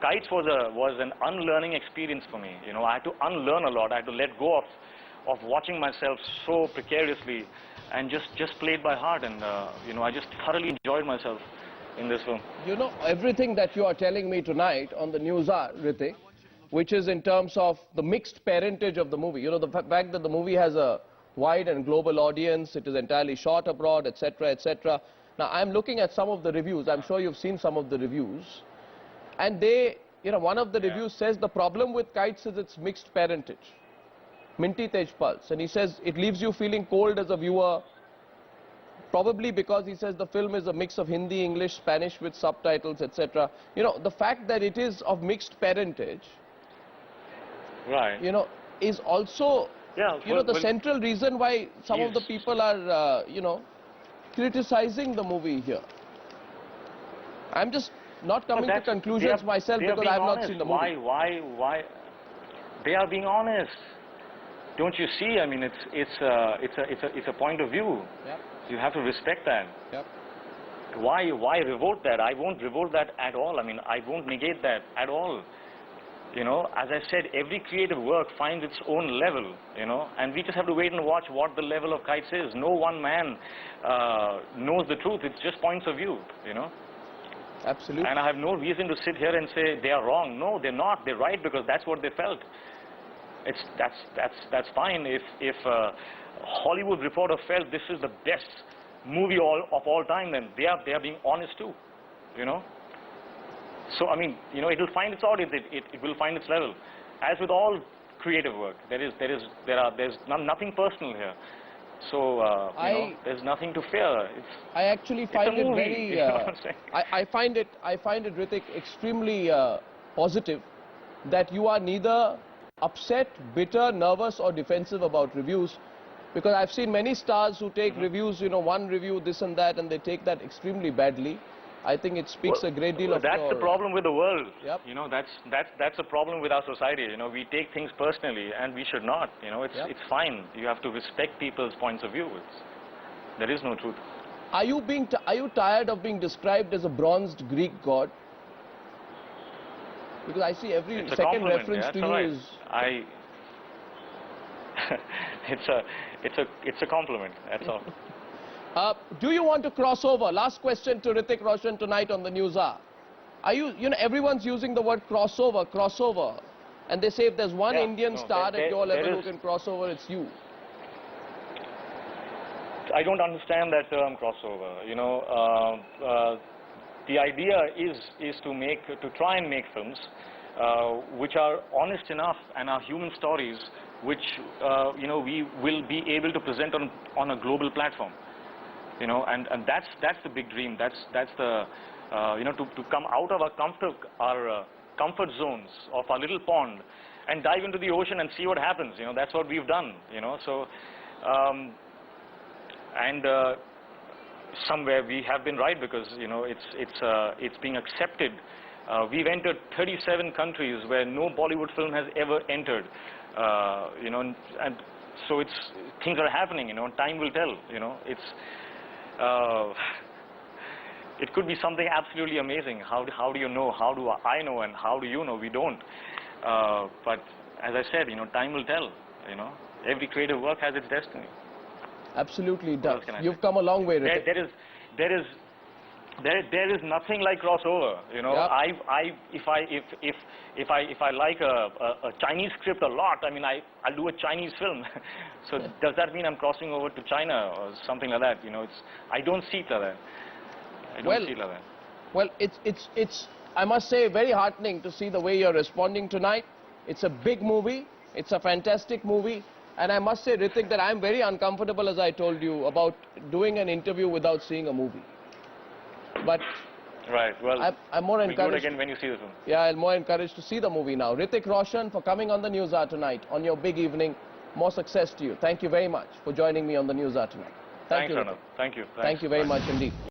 Kites was an unlearning experience for me. You know, I had to unlearn a lot. I had to let go of watching myself so precariously, and just play it by heart. And you know, I just thoroughly enjoyed myself in this film. You know, everything that you are telling me tonight on the NewsHour, Hrithik, which is in terms of the mixed parentage of the movie. You know, the fact that the movie has a wide and global audience, it is entirely shot abroad, etc., etc. Now, I'm looking at some of the reviews. I'm sure you've seen some of the reviews. And they, you know, one of the reviews says the problem with Kites is its mixed parentage. Minty Tejpal's. And he says it leaves you feeling cold as a viewer, probably because he says the film is a mix of Hindi, English, Spanish with subtitles, etc. You know, the fact that it is of mixed parentage, right, you know, is also, you know, the central reason why some of the people are, you know, criticizing the movie here. I'm just not coming to conclusions myself because I have not seen the movie. Why? They are being honest. Don't you see? I mean, it's a point of view. Yep. You have to respect that. Yep. Why revolt that? I won't revolt that at all. I mean, I won't negate that at all. You know, as I said, every creative work finds its own level, you know, and we just have to wait and watch what the level of Kites is. No one man knows the truth. It's just points of view, you know. Absolutely. And I have no reason to sit here and say they are wrong. No, they're not. They're right because that's what they felt. That's fine. If Hollywood Reporter felt this is the best movie of all time, then they are being honest too, you know. So I mean, you know, it will find its audience. It will find its level. As with all creative work, there's nothing personal here. So you know, there's nothing to fear. I actually find it very. You know what I'm saying? I find it, Hrithik, extremely positive that you are neither upset, bitter, nervous, or defensive about reviews, because I've seen many stars who take reviews, you know, one review, this and that, and they take that extremely badly. I think it speaks a great deal of that's the problem with the world. Yep. You know, that's a problem with our society. You know, we take things personally, and we should not. You know, it's fine. You have to respect people's points of view. There is no truth. Are you tired of being described as a bronzed Greek god? Because I see every second reference to you is. It's a compliment. That's all. Do you want to cross over? Last question to Hrithik Roshan tonight on the NewsHour. Are you know, everyone's using the word crossover, and they say if there's one Indian star at your level who can cross over, it's you. I don't understand that term crossover. You know, the idea is to try and make films which are honest enough and are human stories, which you know, we will be able to present on a global platform. You know, and that's the big dream. That's the you know, to come out of our comfort zones of our little pond and dive into the ocean and see what happens. You know, that's what we've done. You know, so somewhere we have been right because, you know, it's being accepted. We've entered 37 countries where no Bollywood film has ever entered. You know, and so things are happening. You know, time will tell. You know, it could be something absolutely amazing. How do you know? How do I know? And how do you know? We don't. But as I said, you know, time will tell. You know, every creative work has its destiny. Absolutely, it does. You've come a long way, Hrithik. There is nothing like crossover. You know, if I like a Chinese script a lot, I mean, I'll do a Chinese film. So does that mean I'm crossing over to China or something like that? You know, I don't see it like that. I don't see it like that. Well, it's I must say very heartening to see the way you're responding tonight. It's a big movie. It's a fantastic movie. And I must say, Hrithik, that I'm very uncomfortable, as I told you, about doing an interview without seeing a movie. But right, well, I'm more encouraged. We'll do it again when you see the film. Yeah, I'm more encouraged to see the movie now. Hrithik Roshan, for coming on the NewsHour tonight on your big evening. More success to you. Thank you very much for joining me on the NewsHour tonight. Thank you, Hrithik. Thank you. Thank you very much indeed.